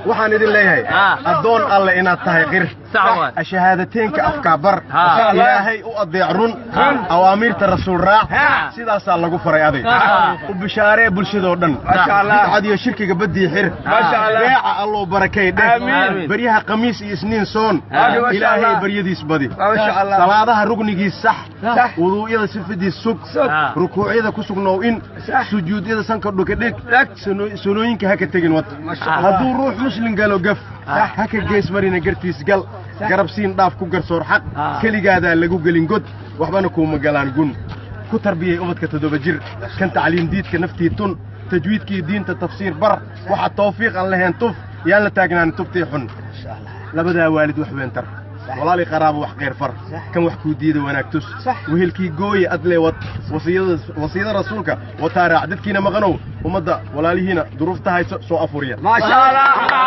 waxaan idin leeyahay adoon alle inaad tahay qir shahaadateynka afka bar ilaahay u adeec run awaamirta rasuul raac sidaas lagu faray aday u bishaaree bulshadoo dhan adiyo shirkiga badii xir beeca allo barakay bariyaha qamiis iyo isniin soon ilaahay bariyadiis badi salaadaha rugnigiis sax wuduu'yada sifadiis sug rukuucyada ku sugnoo in sujuudyada sanka dhuka dhig sunooyinka ha ka tagin wad hadduu ruux muslim galo gaf haka gees marina gartiis gal garabsiin dhaaf ku garsoor xaq keligaada lagu gelin god waxbana kuma galaan gun ku tarbiyay ubadka 7 jir kan tacliin diidka naftii tun tajwiidkii diinta tafsiir bar waxa tawfiiq aan lahayn tuf yaan la taagnaan tuftii xun labada waalid wax weyn tar walaali qaraabo wax qeyr far kan wax ku diido wanaagtus wehelkii gooy adle wasiyada rasuulka wa taariikh dadkiina maqanow umada walaalihiina duruufta hayso soo afuriya ma sha Allah